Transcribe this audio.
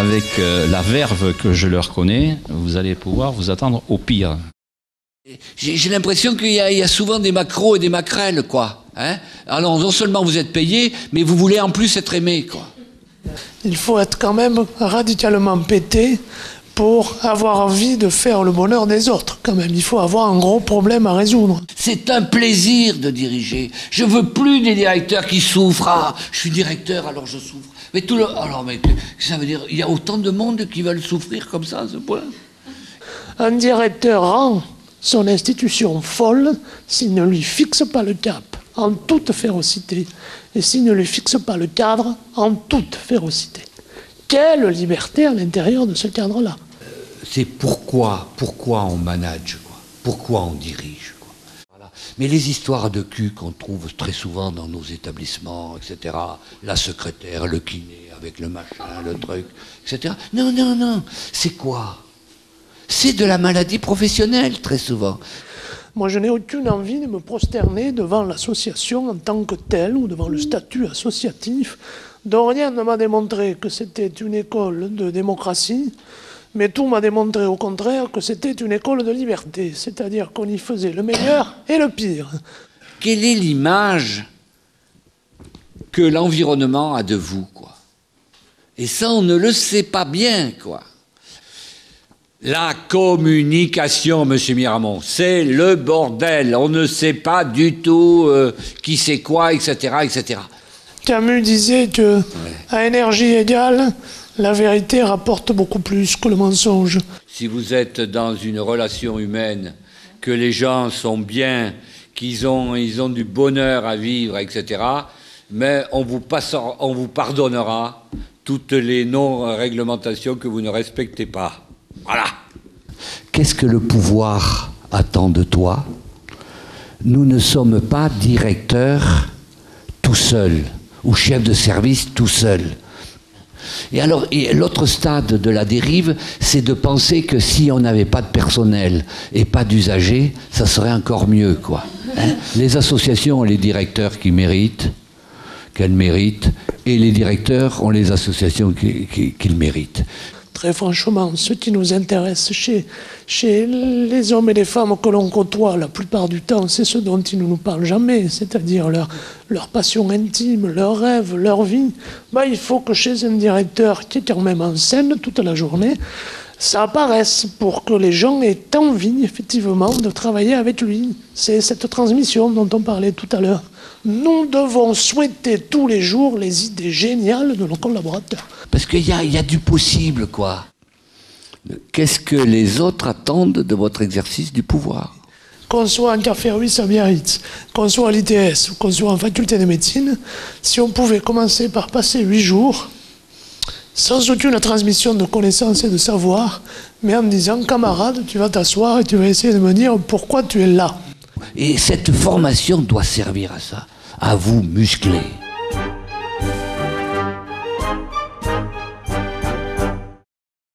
avec la verve que je leur connais, vous allez pouvoir vous attendre au pire. J'ai l'impression qu'il y a souvent des maquereaux et des maquerelles, quoi. Hein? Alors, non seulement vous êtes payé, mais vous voulez en plus être aimé, quoi. Il faut être quand même radicalement pété pour avoir envie de faire le bonheur des autres, quand même. Il faut avoir un gros problème à résoudre. C'est un plaisir de diriger. Je veux plus des directeurs qui souffrent. Ah, je suis directeur, alors je souffre. Mais alors, mais ça veut dire, il y a autant de monde qui veulent souffrir comme ça, à ce point. Un directeur rend son institution folle s'il ne lui fixe pas le cap en toute férocité et s'il ne lui fixe pas le cadre en toute férocité. Quelle liberté à l'intérieur de ce cadre-là. C'est pourquoi on manage, quoi. Pourquoi on dirige, quoi. Voilà. Mais les histoires de cul qu'on trouve très souvent dans nos établissements, etc., la secrétaire, le kiné avec le machin, le truc, etc. Non, c'est quoi? C'est de la maladie professionnelle, très souvent. Moi, je n'ai aucune envie de me prosterner devant l'association en tant que telle ou devant le statut associatif, dont rien ne m'a démontré que c'était une école de démocratie, mais tout m'a démontré au contraire que c'était une école de liberté, c'est-à-dire qu'on y faisait le meilleur et le pire. Quelle est l'image que l'environnement a de vous, quoi? Et ça, on ne le sait pas bien, quoi. La communication, monsieur Miramont, c'est le bordel. On ne sait pas du tout qui c'est quoi, etc., etc. Camus disait que, à énergie égale, la vérité rapporte beaucoup plus que le mensonge. Si vous êtes dans une relation humaine, que les gens sont bien, qu'ils ont du bonheur à vivre, etc., mais on vous pardonnera toutes les non-réglementations que vous ne respectez pas. Voilà. Qu'est-ce que le pouvoir attend de toi? Nous ne sommes pas directeurs tout seuls, ou chefs de service tout seuls. Et alors, l'autre stade de la dérive, c'est de penser que si on n'avait pas de personnel et pas d'usagers, ça serait encore mieux, quoi. Hein? Les associations ont les directeurs qu'elles méritent, et les directeurs ont les associations qu'ils méritent. Très franchement, ce qui nous intéresse chez les hommes et les femmes que l'on côtoie la plupart du temps, c'est ce dont ils ne nous parlent jamais, c'est-à-dire leur passion intime, leurs rêves, leur vie. Ben, il faut que chez un directeur qui est quand même en scène toute la journée, ça apparaisse pour que les gens aient envie, effectivement, de travailler avec lui. C'est cette transmission dont on parlait tout à l'heure. Nous devons souhaiter tous les jours les idées géniales de nos collaborateurs. Parce qu'il y a du possible, quoi. Qu'est-ce que les autres attendent de votre exercice du pouvoir? Qu'on soit en Café Ruisse à Biarritz, qu'on soit à l'ITS ou qu'on soit en faculté de médecine, si on pouvait commencer par passer 8 jours sans aucune transmission de connaissances et de savoir, mais en me disant, camarade, tu vas t'asseoir et tu vas essayer de me dire pourquoi tu es là. Et cette formation doit servir à ça, à vous muscler.